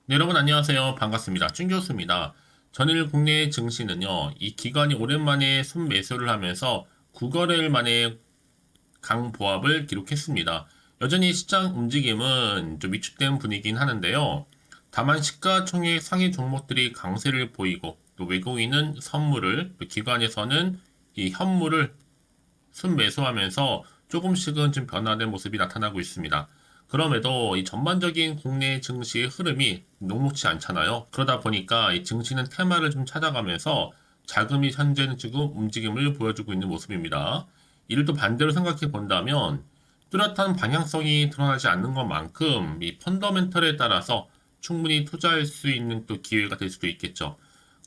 네, 여러분 안녕하세요. 반갑습니다. 춘교수입니다. 전일 국내 증시는요, 이 기관이 오랜만에 순매수를 하면서 9거래일 만에 강보합을 기록했습니다. 여전히 시장 움직임은 좀 위축된 분위기긴 하는데요. 다만 시가총액 상위 종목들이 강세를 보이고 또 외국인은 선물을, 또 기관에서는 이 현물을 순매수하면서 조금씩은 좀 변화된 모습이 나타나고 있습니다. 그럼에도 이 전반적인 국내 증시의 흐름이 녹록지 않잖아요. 그러다 보니까 이 증시는 테마를 좀 찾아가면서 자금이 현재는 지금 움직임을 보여주고 있는 모습입니다. 이를 또 반대로 생각해 본다면 뚜렷한 방향성이 드러나지 않는 것만큼 이 펀더멘털에 따라서 충분히 투자할 수 있는 또 기회가 될 수도 있겠죠.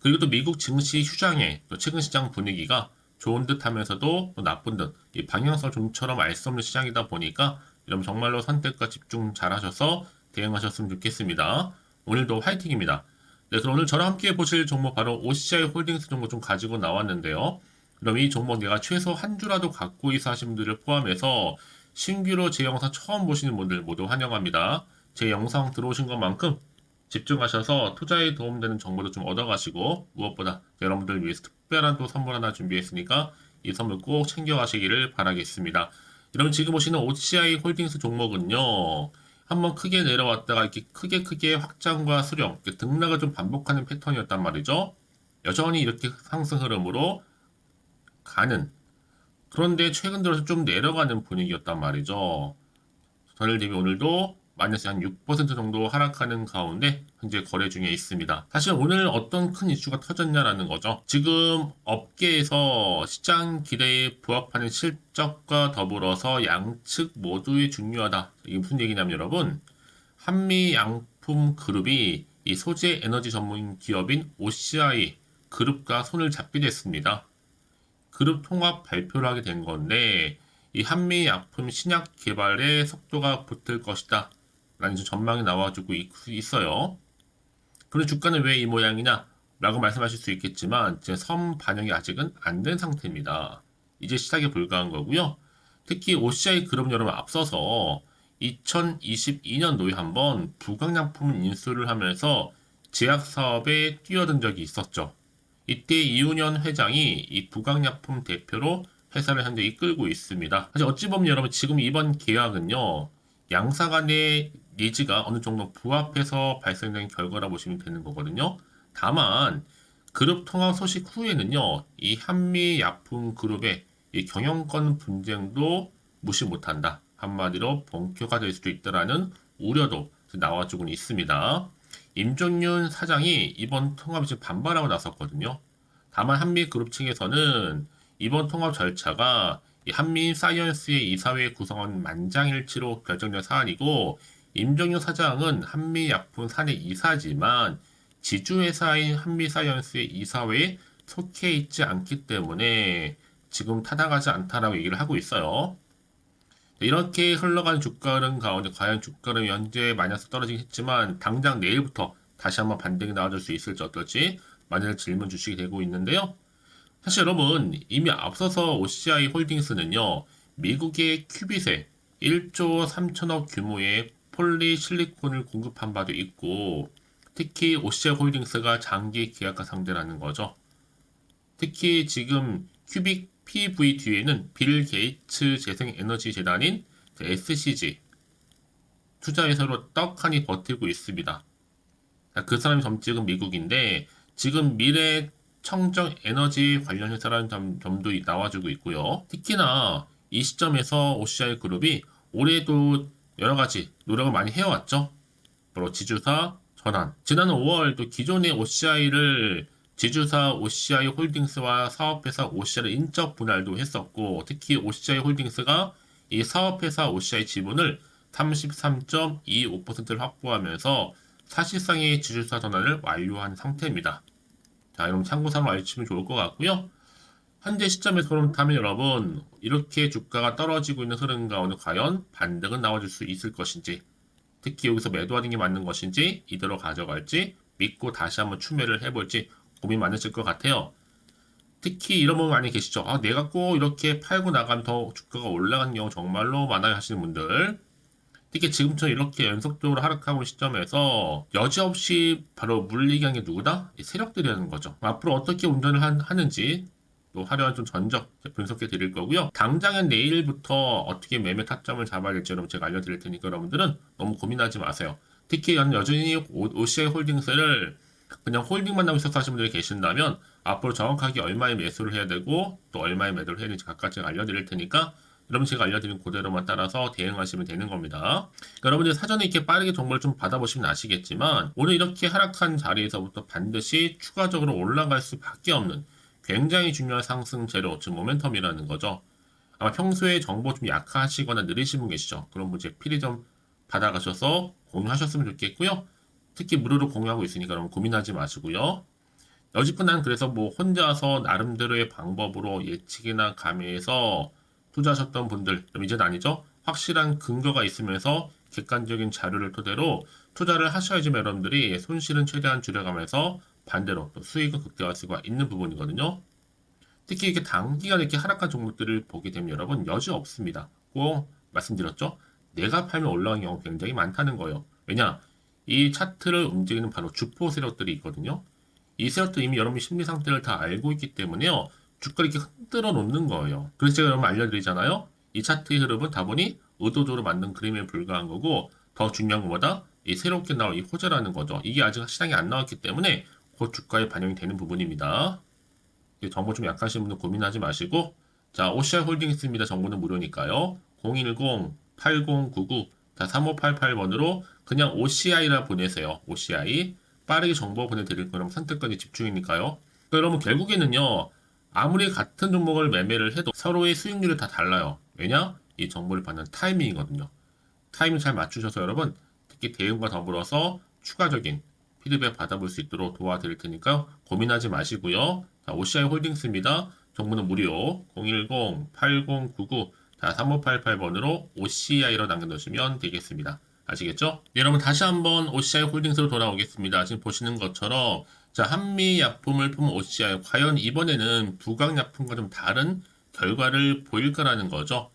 그리고 또 미국 증시 휴장에 또 최근 시장 분위기가 좋은 듯 하면서도 또 나쁜 듯, 이 방향성 좀처럼 알 수 없는 시장이다 보니까 여러분 정말로 선택과 집중 잘 하셔서 대응하셨으면 좋겠습니다. 오늘도 화이팅입니다. 네, 그럼 오늘 저랑 함께 보실 종목 바로 OCI 홀딩스 종목 좀 가지고 나왔는데요. 그럼 이 종목 내가 최소 한 주라도 갖고 있어 하신 분들을 포함해서 신규로 제 영상 처음 보시는 분들 모두 환영합니다. 제 영상 들어오신 것만큼 집중하셔서 투자에 도움되는 정보도 좀 얻어가시고 무엇보다 여러분들 위해서 특별한 또 선물 하나 준비했으니까 이 선물 꼭 챙겨가시기를 바라겠습니다. 여러분 지금 보시는 OCI 홀딩스 종목은요. 한번 크게 내려왔다가 이렇게 크게 확장과 수렴, 등락을 좀 반복하는 패턴이었단 말이죠. 여전히 이렇게 상승 흐름으로 가는, 그런데 최근 들어서 좀 내려가는 분위기였단 말이죠. 전일 대비 오늘도 마이너스 한 6% 정도 하락하는 가운데 현재 거래 중에 있습니다. 사실 오늘 어떤 큰 이슈가 터졌냐라는 거죠. 지금 업계에서 시장 기대에 부합하는 실적과 더불어서 양측 모두에 중요하다. 이게 무슨 얘기냐면 여러분, 한미 양품 그룹이 이 소재 에너지 전문 기업인 OCI 그룹과 손을 잡게 됐습니다. 그룹 통합 발표를 하게 된 건데 이 한미 약품 신약 개발에 속도가 붙을 것이다 라는 전망이 나와주고 있어요. 그럼 주가는 왜 이 모양이냐 라고 말씀하실 수 있겠지만 제 선 반영이 아직은 안 된 상태입니다. 이제 시작에 불과한 거고요. 특히 OCI 그룹 여러분 앞서서 2022년도에 한번 부강약품 인수를 하면서 제약 사업에 뛰어든 적이 있었죠. 이때 이훈현 회장이 이 부강약품 대표로 회사를 현재 이끌고 있습니다. 사실 어찌 보면 여러분 지금 이번 계약은요, 양사 간의 니즈가 어느 정도 부합해서 발생된 결과라 보시면 되는 거거든요. 다만 그룹 통합 소식 후에는요, 이 한미 약품 그룹의 이 경영권 분쟁도 무시 못한다. 한마디로 본격화될 수도 있다라는 우려도 나와주고 있습니다. 임종윤 사장이 이번 통합에 지금 반발하고 나섰거든요. 다만 한미그룹 측에서는 이번 통합 절차가 이 한미사이언스의 이사회 구성원 만장일치로 결정된 사안이고 임종윤 사장은 한미약품 사내 이사지만 지주회사인 한미사이언스의 이사회에 속해 있지 않기 때문에 지금 타당하지 않다라고 얘기를 하고 있어요. 이렇게 흘러간 주가 흐름 가운데 과연 주가 흐름이 현재 마이너스 떨어지긴 했지만 당장 내일부터 다시 한번 반등이 나와줄 수 있을지 어떨지 많은 질문 주시게 되고 있는데요. 사실 여러분 이미 앞서서 OCI 홀딩스는요. 미국의 큐빗에 1조 3천억 규모의 폴리실리콘을 공급한 바도 있고 특히 OCI 홀딩스가 장기 계약과 상대라는 거죠. 특히 지금 큐빅 PV 뒤에는 빌 게이츠 재생에너지 재단인 SCG 투자회사로 떡하니 버티고 있습니다. 그 사람이 점찍은 미국인데 지금 미래 청정 에너지 관련 회사라는 점도 나와주고 있고요. 특히나 이 시점에서 OCI 그룹이 올해도 여러 가지 노력을 많이 해왔죠. 바로 지주사 전환. 지난 5월 또 기존의 OCI를 지주사 OCI 홀딩스와 사업회사 OCI를 인적 분할도 했었고 특히 OCI 홀딩스가 이 사업회사 OCI 지분을 33.25%를 확보하면서 사실상의 지주사 전환을 완료한 상태입니다. 자, 여러분 참고삼아 알시면 좋을 것 같고요. 현재 시점에서 그렇다면 여러분 이렇게 주가가 떨어지고 있는 흐름 가운데 과연 반등은 나와줄 수 있을 것인지 특히 여기서 매도하는 게 맞는 것인지 이대로 가져갈지 믿고 다시 한번 추매를 해볼지 고민 많으실 것 같아요. 특히 이런 분 많이 계시죠. 아, 내가 꼭 이렇게 팔고 나가면 더 주가가 올라가는 경우 정말로 많아요 하시는 분들. 특히 지금처럼 이렇게 연속적으로 하락하고 있는 시점에서 여지없이 바로 물리게 한 게 누구다? 이 세력들이라는 거죠. 앞으로 어떻게 운전을 하는지 또 화려한 좀 전적 분석해 드릴 거고요. 당장은 내일부터 어떻게 매매 타점을 잡아야 될지 여러분 제가 알려드릴 테니까 여러분들은 너무 고민하지 마세요. 특히 여전히 OCI 홀딩스를 그냥 홀딩만 하고 있어서 하시는 분들이 계신다면 앞으로 정확하게 얼마의 매수를 해야 되고 또 얼마의 매도를 해야 되는지 각각 제가 알려드릴 테니까 여러분 제가 알려드린 그대로만 따라서 대응하시면 되는 겁니다. 여러분들 사전에 이렇게 빠르게 정보를 좀 받아보시면 아시겠지만 오늘 이렇게 하락한 자리에서부터 반드시 추가적으로 올라갈 수밖에 없는 굉장히 중요한 상승 재료, 즉 모멘텀이라는 거죠. 아마 평소에 정보 좀 약하시거나 느리신 분 계시죠? 그런 분 제 필히 좀 받아가셔서 공유하셨으면 좋겠고요. 특히 무료로 공유하고 있으니까 여러분 고민하지 마시고요. 여지껏 난 그래서 뭐 혼자서 나름대로의 방법으로 예측이나 감해서 투자하셨던 분들, 그럼 이제는 아니죠? 확실한 근거가 있으면서 객관적인 자료를 토대로 투자를 하셔야지만 여러분들이 손실은 최대한 줄여가면서 반대로 또 수익을 극대화할 수가 있는 부분이거든요. 특히 이렇게 단기간에 이렇게 하락한 종목들을 보게 되면 여러분 여지 없습니다. 꼭 말씀드렸죠? 내가 팔면 올라가는 경우 굉장히 많다는 거예요. 왜냐? 이 차트를 움직이는 바로 주포 세력들이 있거든요. 이 세력도 이미 여러분이 심리 상태를 다 알고 있기 때문에요. 주가를 이렇게 흔들어 놓는 거예요. 그래서 제가 여러분 알려드리잖아요. 이 차트의 흐름은 다분히 의도적으로 만든 그림에 불과한 거고 더 중요한 것보다 이 새롭게 나온 이 호재라는 거죠. 이게 아직 시장에 안 나왔기 때문에 곧 주가에 반영이 되는 부분입니다. 정보 좀 약하신 분은 고민하지 마시고 자 OCI 홀딩스입니다. 정보는 무료니까요. 010-8099-3588번으로 그냥 OCI라 보내세요. OCI 빠르게 정보 보내드릴 거라면 선택까지 집중이니까요. 그러니까 여러분 결국에는요. 아무리 같은 종목을 매매를 해도 서로의 수익률이 다 달라요. 왜냐? 이 정보를 받는 타이밍이거든요. 타이밍 잘 맞추셔서 여러분 특히 대응과 더불어서 추가적인 피드백 받아볼 수 있도록 도와드릴 테니까 고민하지 마시고요. 자, OCI 홀딩스입니다. 정보는 무료 010-8099-3588번으로 OCI로 남겨놓으시면 되겠습니다. 아시겠죠? 네, 여러분 다시 한번 OCI 홀딩스로 돌아오겠습니다. 지금 보시는 것처럼 자 한미약품을 품은 OCI 과연 이번에는 부강약품과 좀 다른 결과를 보일까라는 거죠.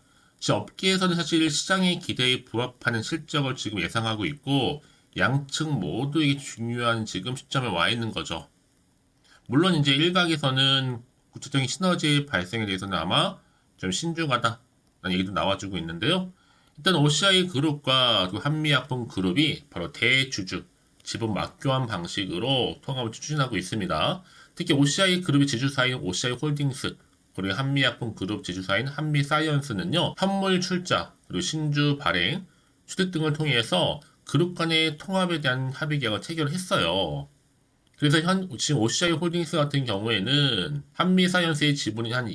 업계에서는 사실 시장의 기대에 부합하는 실적을 지금 예상하고 있고 양측 모두에게 중요한 지금 시점에 와 있는 거죠. 물론 이제 일각에서는 구체적인 시너지 발생에 대해서는 아마 좀 신중하다라는 얘기도 나와주고 있는데요. 일단 OCI 그룹과 그 한미약품 그룹이 바로 대주주 지분 맞교환 방식으로 통합을 추진하고 있습니다. 특히 OCI 그룹의 지주사인 OCI 홀딩스 그리고 한미약품 그룹 지주사인 한미사이언스는요 현물 출자 그리고 신주 발행 취득 등을 통해서 그룹 간의 통합에 대한 합의 계약을 체결을 했어요. 그래서 지금 OCI 홀딩스 같은 경우에는 한미사이언스의 지분이 한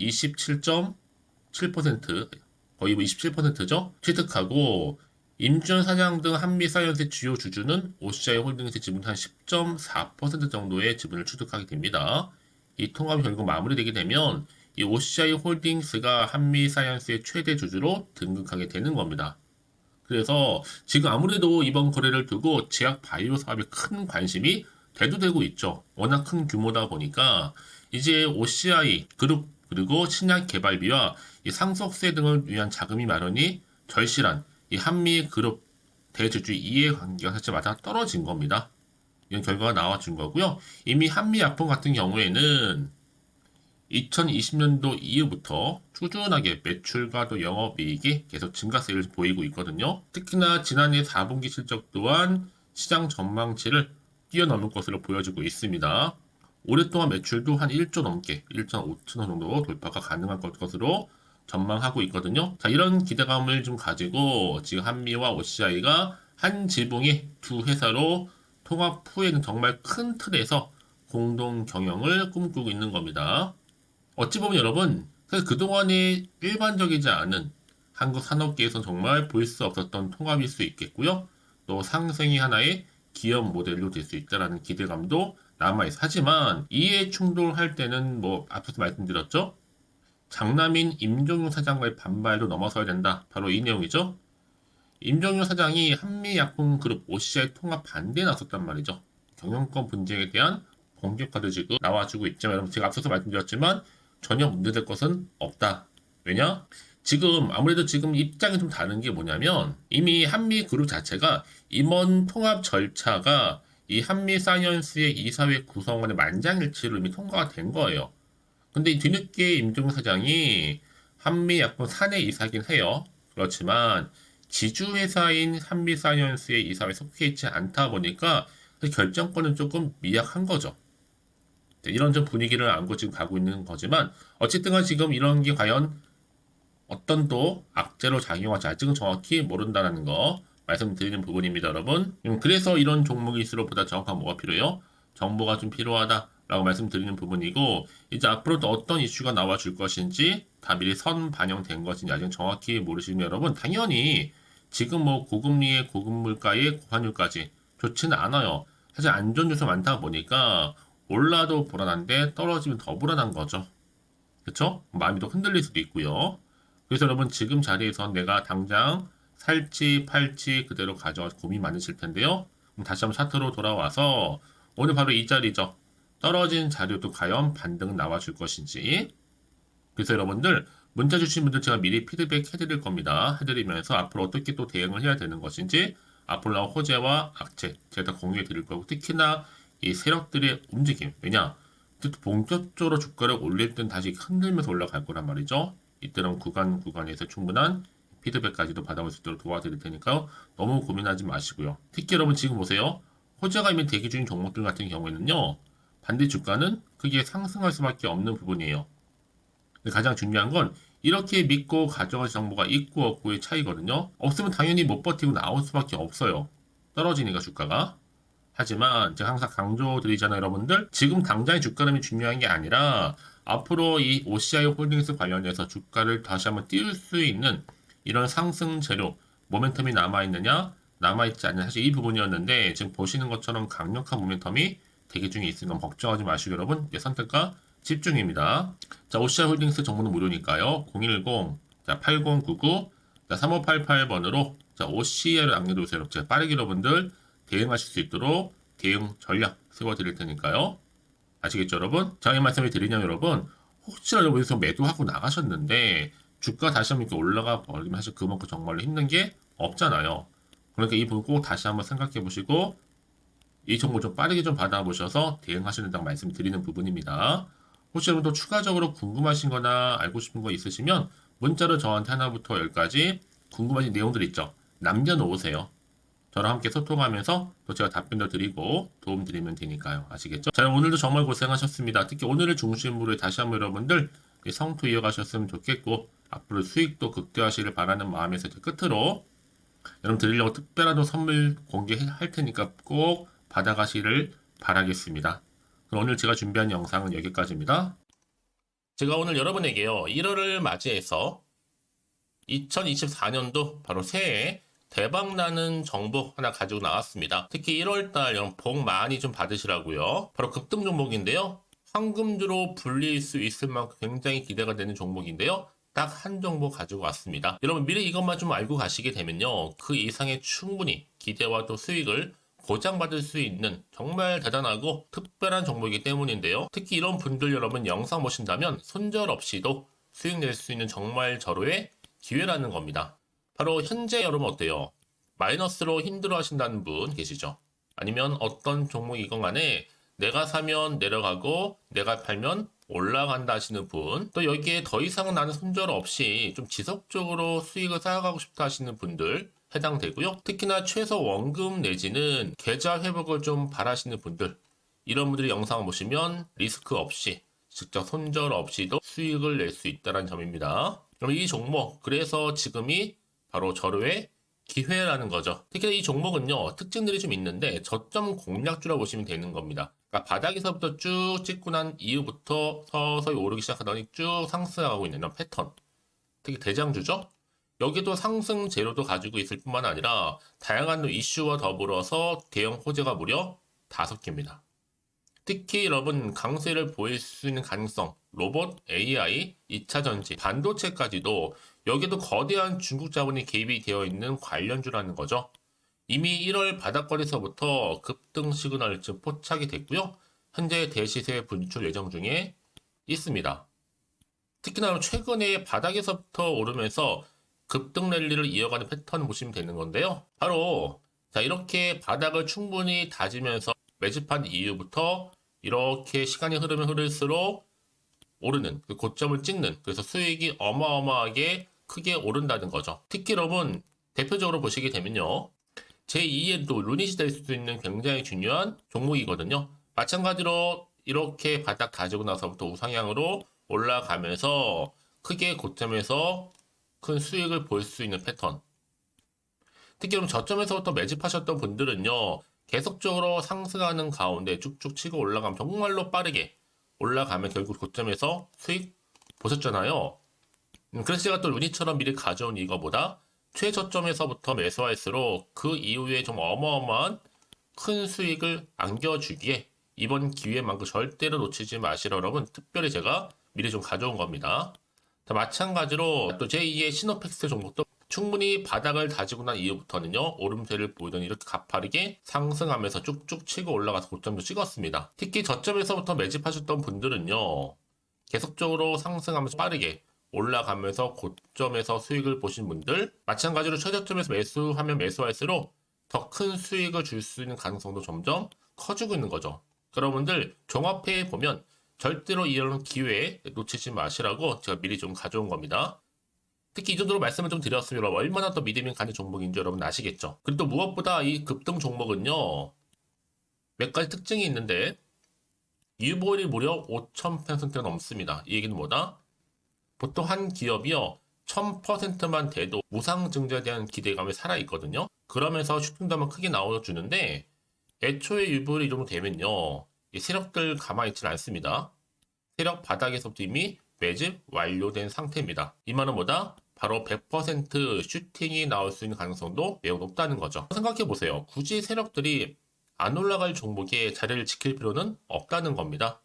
27.7% 거의 뭐 27%죠 취득하고 임준 사장 등 한미사이언스의 주요 주주는 OCI 홀딩스의 지분 한 10.4% 정도의 지분을 취득하게 됩니다. 이 통합이 결국 마무리되게 되면 이 OCI 홀딩스가 한미사이언스의 최대 주주로 등극하게 되는 겁니다. 그래서 지금 아무래도 이번 거래를 두고 제약 바이오 사업에 큰 관심이 대두되고 있죠. 워낙 큰 규모다 보니까 이제 OCI 그룹 그리고 신약 개발비와 이 상속세 등을 위한 자금이 마련이 절실한 이 한미 그룹 대주주 이해관계가 사실 맞아 떨어진 겁니다. 이런 결과가 나와준 거고요. 이미 한미약품 같은 경우에는 2020년도 이후부터 꾸준하게 매출과 또 영업이익이 계속 증가세를 보이고 있거든요. 특히나 지난해 4분기 실적 또한 시장 전망치를 뛰어넘을 것으로 보여지고 있습니다. 오랫동안 매출도 한 1조 넘게 1.5천억 정도 돌파가 가능할 것으로 전망하고 있거든요. 자, 이런 기대감을 좀 가지고 지금 한미와 OCI가 한 지붕의 두 회사로 통합 후에는 정말 큰 틀에서 공동 경영을 꿈꾸고 있는 겁니다. 어찌 보면 여러분, 사실 그동안에 일반적이지 않은 한국 산업계에서 정말 볼 수 없었던 통합일 수 있겠고요. 또 상생이 하나의 기업 모델로 될 수 있다라는 기대감도 남아있어. 하지만 이해 충돌할 때는 뭐 앞서서 말씀드렸죠. 장남인 임종용 사장과의 반발도 넘어서야 된다. 바로 이 내용이죠. 임종용 사장이 한미약품그룹 OCI 통합 반대에 나섰단 말이죠. 경영권 분쟁에 대한 공격카드 지금 나와주고 있지만 여러분 제가 앞서서 말씀드렸지만 전혀 문제될 것은 없다. 왜냐? 지금 아무래도 지금 입장이 좀 다른 게 뭐냐면 이미 한미 그룹 자체가 임원 통합 절차가 이 한미 사이언스의 이사회 구성원의 만장일치로 이미 통과가 된 거예요. 근데 이 뒤늦게 임종 사장이 한미 약품 사내 이사긴 해요. 그렇지만 지주회사인 한미 사이언스의 이사회에 속해 있지 않다 보니까 결정권은 조금 미약한 거죠. 이런 좀 분위기를 안고 지금 가고 있는 거지만 어쨌든 간 지금 이런 게 과연 어떤 또 악재로 작용할지 아직은 정확히 모른다는 거 말씀드리는 부분입니다, 여러분. 그래서 이런 종목일수록 보다 정확한 뭐가 필요해요? 정보가 좀 필요하다라고 말씀드리는 부분이고 이제 앞으로 또 어떤 이슈가 나와줄 것인지 다 미리 선 반영된 것인지 아직 정확히 모르시는 여러분 당연히 지금 뭐 고금리에 고금물가에 고환율까지 좋지는 않아요. 사실 안 좋은 요소 많다 보니까 올라도 불안한데 떨어지면 더 불안한 거죠. 그쵸? 마음이 더 흔들릴 수도 있고요. 그래서 여러분 지금 자리에서 내가 당장 살지 팔지 그대로 가져가 고민 많으실 텐데요. 그럼 다시 한번 차트로 돌아와서 오늘 바로 이 자리죠. 떨어진 자료도 과연 반등은 나와줄 것인지. 그래서 여러분들 문자 주신 분들 제가 미리 피드백 해드릴 겁니다. 해드리면서 앞으로 어떻게 또 대응을 해야 되는 것인지 앞으로 나올 호재와 악재 제가 다 공유해 드릴 거고 특히나 이 세력들의 움직임 왜냐 본격적으로 주가를 올릴 땐 다시 흔들면서 올라갈 거란 말이죠. 이때는 구간에서 충분한 피드백까지도 받아볼 수 있도록 도와드릴 테니까요. 너무 고민하지 마시고요. 특히 여러분 지금 보세요. 호재가 이미 대기 중인 종목들 같은 경우에는요. 반대 주가는 크게 상승할 수밖에 없는 부분이에요. 근데 가장 중요한 건 이렇게 믿고 가져갈 정보가 있고 없고의 차이거든요. 없으면 당연히 못 버티고 나올 수밖에 없어요. 떨어지니까 주가가. 하지만 제가 항상 강조드리잖아요, 여러분들. 지금 당장의 주가름이 중요한 게 아니라 앞으로 이 OCI 홀딩스 관련해서 주가를 다시 한번 띄울 수 있는 이런 상승 재료, 모멘텀이 남아있느냐, 남아있지 않느냐. 사실 이 부분이었는데 지금 보시는 것처럼 강력한 모멘텀이 대기 중에 있으니 건 걱정하지 마시고 여러분, 선택과 집중입니다. 자, OCI 홀딩스 정보는 무료니까요. 010, 자, 8099, 자, 3588번으로 자, OCI를 남겨두세요. 제가 빠르게 여러분들 대응하실 수 있도록 대응 전략 세워드릴 테니까요. 아시겠죠, 여러분? 자, 이 말씀을 드리냐면, 여러분, 혹시라도 여기서 매도하고 나가셨는데, 주가 다시 한번 이렇게 올라가 버리면 사실 그만큼 정말로 힘든 게 없잖아요. 그러니까 이 부분 꼭 다시 한번 생각해 보시고, 이 정보 좀 빠르게 좀 받아보셔서 대응하시는다고 말씀드리는 부분입니다. 혹시 여러분 또 추가적으로 궁금하신 거나 알고 싶은 거 있으시면, 문자로 저한테 하나부터 열까지 궁금하신 내용들 있죠? 남겨놓으세요. 저랑 함께 소통하면서 또 제가 답변도 드리고 도움 드리면 되니까요. 아시겠죠? 자, 오늘도 정말 고생하셨습니다. 특히 오늘을 중심으로 다시 한번 여러분들 성투 이어가셨으면 좋겠고 앞으로 수익도 극대화하시길 바라는 마음에서 끝으로 여러분 드리려고 특별한 선물 공개할 테니까 꼭 받아가시를 바라겠습니다. 그럼 오늘 제가 준비한 영상은 여기까지입니다. 제가 오늘 여러분에게요. 1월을 맞이해서 2024년도 바로 새해 대박나는 정보 하나 가지고 나왔습니다. 특히 1월달 여러분 복 많이 좀 받으시라고요. 바로 급등 종목인데요. 황금주로 불릴 수 있을 만큼 굉장히 기대가 되는 종목인데요. 딱 한 종목 가지고 왔습니다. 여러분 미리 이것만 좀 알고 가시게 되면요. 그 이상의 충분히 기대와 또 수익을 보장받을 수 있는 정말 대단하고 특별한 종목이기 때문인데요. 특히 이런 분들 여러분 영상 보신다면 손절없이도 수익 낼 수 있는 정말 절호의 기회라는 겁니다. 바로 현재 여러분 어때요? 마이너스로 힘들어 하신다는 분 계시죠? 아니면 어떤 종목이건 간에 내가 사면 내려가고 내가 팔면 올라간다 하시는 분, 또 여기에 더 이상은 나는 손절 없이 좀 지속적으로 수익을 쌓아가고 싶다 하시는 분들 해당되고요. 특히나 최소 원금 내지는 계좌 회복을 좀 바라시는 분들, 이런 분들이 영상을 보시면 리스크 없이 직접 손절 없이도 수익을 낼 수 있다는 점입니다. 그럼 이 종목, 그래서 지금이 바로 절호의 기회라는 거죠. 특히 이 종목은요, 특징들이 좀 있는데 저점 공략주라 보시면 되는 겁니다. 그러니까 바닥에서부터 쭉 찍고 난 이후부터 서서히 오르기 시작하더니 쭉 상승하고 있는 이런 패턴. 특히 대장주죠. 여기도 상승 재료도 가지고 있을 뿐만 아니라 다양한 이슈와 더불어서 대형 호재가 무려 5개입니다. 특히 여러분 강세를 보일 수 있는 가능성, 로봇, AI, 2차 전지, 반도체까지도 여기도 거대한 중국 자본이 개입이 되어 있는 관련주라는 거죠. 이미 1월 바닥거리에서부터 급등 시그널이 포착이 됐고요. 현재 대시세 분출 예정 중에 있습니다. 특히나 최근에 바닥에서부터 오르면서 급등 랠리를 이어가는 패턴을 보시면 되는 건데요. 바로 자 이렇게 바닥을 충분히 다지면서 매집한 이후부터 이렇게 시간이 흐르면 흐를수록 오르는 그 고점을 찍는, 그래서 수익이 어마어마하게 크게 오른다는 거죠. 특히 여러분 대표적으로 보시게 되면요, 제2의 또 루닛이 될 수도 있는 굉장히 중요한 종목이거든요. 마찬가지로 이렇게 바닥 다지고 나서부터 우상향으로 올라가면서 크게 고점에서 큰 수익을 볼 수 있는 패턴. 특히 그럼 저점에서부터 매집하셨던 분들은요, 계속적으로 상승하는 가운데 쭉쭉 치고 올라가면 정말로 빠르게 올라가면 결국 고점에서 수익 보셨잖아요. 그래서 제가 또 루니처럼 미리 가져온 이거보다 최저점에서부터 매수할수록 그 이후에 좀 어마어마한 큰 수익을 안겨주기에 이번 기회만큼 절대로 놓치지 마시라 여러분, 특별히 제가 미리 좀 가져온 겁니다. 자, 마찬가지로 또 제2의 시노팩스 종목도 충분히 바닥을 다지고 난 이후부터는요, 오름세를 보이던 이렇게 가파르게 상승하면서 쭉쭉 치고 올라가서 고점도 찍었습니다. 특히 저점에서부터 매집하셨던 분들은요, 계속적으로 상승하면서 빠르게 올라가면서 고점에서 수익을 보신 분들, 마찬가지로 최저점에서 매수하면 매수할수록 더 큰 수익을 줄 수 있는 가능성도 점점 커지고 있는 거죠. 여러분들 종합해 보면 절대로 이런 기회에 놓치지 마시라고 제가 미리 좀 가져온 겁니다. 특히 이 정도로 말씀을 좀 드렸으면 여러분 얼마나 더 믿음이 가는 종목인지 여러분 아시겠죠? 그리고 또 무엇보다 이 급등 종목은요, 몇 가지 특징이 있는데 유보율이 무려 5,000%가 넘습니다. 이 얘기는 뭐다? 보통 한 기업이요 1000%만 돼도 무상증자에 대한 기대감이 살아있거든요. 그러면서 슈팅도 한번 크게 나와주는데 애초에 유보율이 이 정도 되면요, 이 세력들 가만히 있지 않습니다. 세력 바닥에서부터 이미 매집 완료된 상태입니다. 이 말은 뭐다? 바로 100% 슈팅이 나올 수 있는 가능성도 매우 높다는 거죠. 생각해보세요. 굳이 세력들이 안 올라갈 종목에 자리를 지킬 필요는 없다는 겁니다.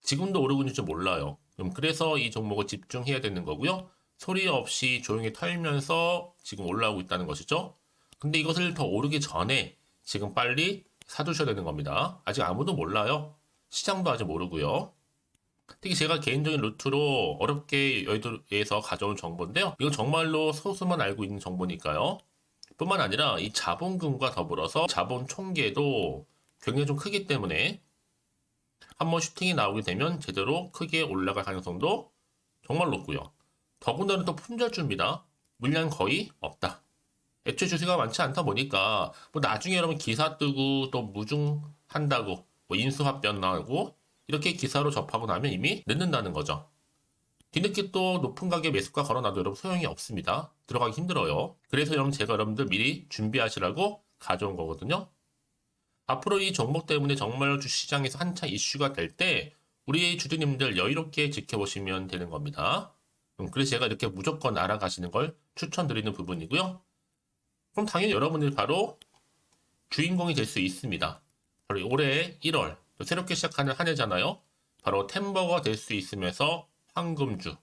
지금도 오르고 있는지 몰라요. 그래서 이 종목을 집중해야 되는 거고요. 소리 없이 조용히 털면서 지금 올라오고 있다는 것이죠. 근데 이것을 더 오르기 전에 지금 빨리 사두셔야 되는 겁니다. 아직 아무도 몰라요. 시장도 아직 모르고요. 특히 제가 개인적인 루트로 어렵게 여의도에서 가져온 정보인데요. 이건 정말로 소수만 알고 있는 정보니까요. 뿐만 아니라 이 자본금과 더불어서 자본 총계도 굉장히 좀 크기 때문에 한번 슈팅이 나오게 되면 제대로 크게 올라갈 가능성도 정말 높고요. 더군다나 또 품절주입니다. 물량 거의 없다. 애초에 주식가 많지 않다 보니까 뭐 나중에 여러분 기사 뜨고 또 무중한다고 뭐 인수합병 나오고 이렇게 기사로 접하고 나면 이미 늦는다는 거죠. 뒤늦게 또 높은 가격 매수가 걸어놔도 여러분 소용이 없습니다. 들어가기 힘들어요. 그래서 여러분 제가 여러분들 미리 준비하시라고 가져온 거거든요. 앞으로 이 종목 때문에 정말 주시장에서 한창 이슈가 될 때 우리 주주님들 여유롭게 지켜보시면 되는 겁니다. 그래서 제가 이렇게 무조건 알아가시는 걸 추천드리는 부분이고요. 그럼 당연히 여러분들이 바로 주인공이 될 수 있습니다. 바로 올해 1월 또 새롭게 시작하는 한 해잖아요. 바로 템버가 될 수 있으면서 황금주,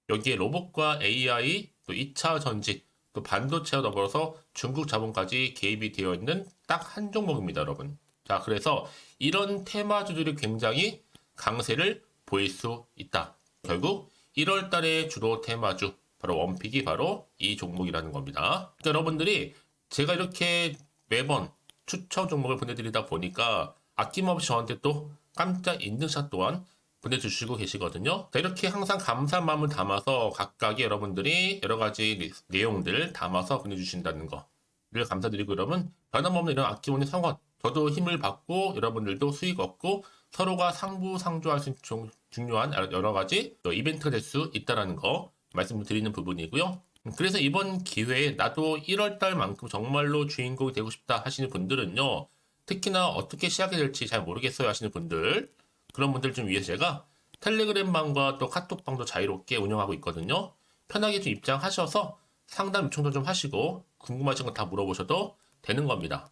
여기에 로봇과 AI, 또 2차 전지, 또 반도체와 더불어서 중국 자본까지 개입이 되어 있는 딱 한 종목입니다, 여러분. 자, 그래서 이런 테마주들이 굉장히 강세를 보일 수 있다. 결국 1월 달의 주로 테마주, 바로 원픽이 바로 이 종목이라는 겁니다. 그러니까 여러분들이 제가 이렇게 매번 추천 종목을 보내드리다 보니까 아낌없이 저한테 또 깜짝 인증샷 또한 보내주시고 계시거든요. 자, 이렇게 항상 감사한 마음을 담아서 각각의 여러분들이 여러 가지 내용들 담아서 보내주신다는 거를 감사드리고, 여러분 변함없는 이런 아낌없는 성원, 저도 힘을 받고 여러분들도 수익 얻고 서로가 상부상조할 수 있는 중요한 여러 가지 이벤트가 될 수 있다는 거 말씀드리는 부분이고요. 그래서 이번 기회에 나도 1월달만큼 정말로 주인공이 되고 싶다 하시는 분들은요, 특히나 어떻게 시작이 될지 잘 모르겠어요 하시는 분들, 그런 분들 좀 위해서 제가 텔레그램 방과 또 카톡방도 자유롭게 운영하고 있거든요. 편하게 좀 입장하셔서 상담 요청도 좀 하시고 궁금하신 거 다 물어보셔도 되는 겁니다.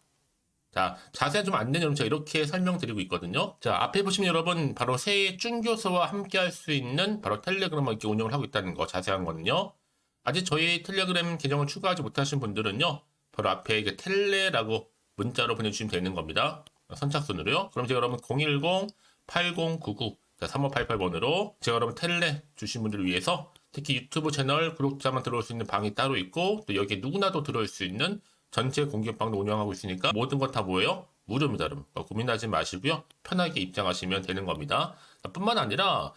자, 자세한 좀 안내는 제가 이렇게 설명드리고 있거든요. 자, 앞에 보시면 여러분 바로 새해 쭌교수와 함께 할 수 있는 바로 텔레그램을 이렇게 운영을 하고 있다는 거, 자세한 거는요. 아직 저희 텔레그램 계정을 추가하지 못하신 분들은요, 바로 앞에 이제 텔레라고 문자로 보내주시면 되는 겁니다. 선착순으로요. 그럼 제가 여러분 010-8099 자, 3588번으로 제가 여러분 텔레 주신 분들을 위해서 특히 유튜브 채널 구독자만 들어올 수 있는 방이 따로 있고 또 여기에 누구나도 들어올 수 있는 전체 공개방도 운영하고 있으니까 모든 것 다 뭐예요? 무료입니다, 여러분. 고민하지 마시고요. 편하게 입장하시면 되는 겁니다. 뿐만 아니라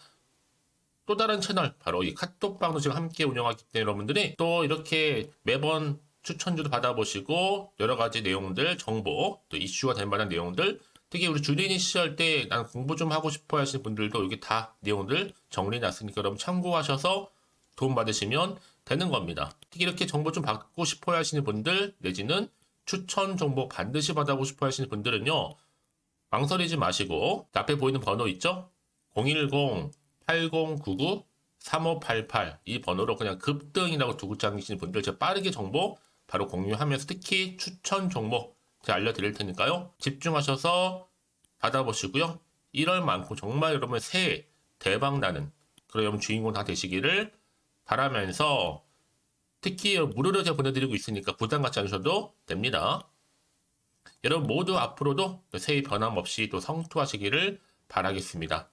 또 다른 채널, 바로 이 카톡방도 지금 함께 운영하기 때문에 여러분들이 또 이렇게 매번 추천주도 받아보시고 여러 가지 내용들, 정보, 또 이슈가 될 만한 내용들, 특히 우리 주린이 시절 때 난 공부 좀 하고 싶어 하시는 분들도 여기 다 내용들 정리해놨으니까 여러분 참고하셔서 도움 받으시면 되는 겁니다. 특히 이렇게 정보 좀 받고 싶어 하시는 분들 내지는 추천 정보 반드시 받아보고 싶어 하시는 분들은요. 망설이지 마시고 앞에 보이는 번호 있죠? 010-8099-3588 이 번호로 그냥 급등이라고 두고 당기시는 분들 제가 빠르게 정보 바로 공유하면서 특히 추천 종목 제가 알려드릴 테니까요. 집중하셔서 받아보시고요. 1월만큼 정말 여러분 새해 대박나는 그런 여러분 주인공 다 되시기를 바라면서 특히 무료로 제가 보내드리고 있으니까 부담 갖지 않으셔도 됩니다. 여러분 모두 앞으로도 새해 변함없이 또 성투하시기를 바라겠습니다.